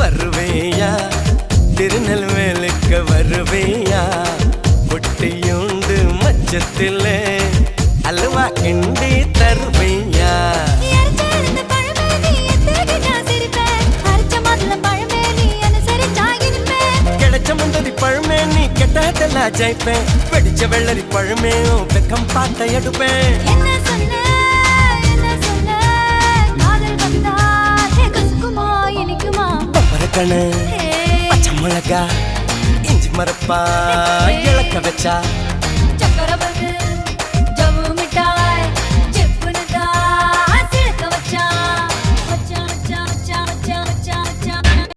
வருவேயா திருநெல்வேலுக்கு வருவேயா பொட்டியுண்டு மச்சத்திலே அல்வா கிண்டி தருவையா கிடைச்ச முந்தரி பழமே நீ கெட்டதெல்லாம் ஜெயிப்பேன் வெடிச்ச வெள்ளரி பழமே வெக்கம் பார்த்த எடுப்பேன் பச்சை மிளகா இஞ்சி மரப்பா இழக்க வச்சா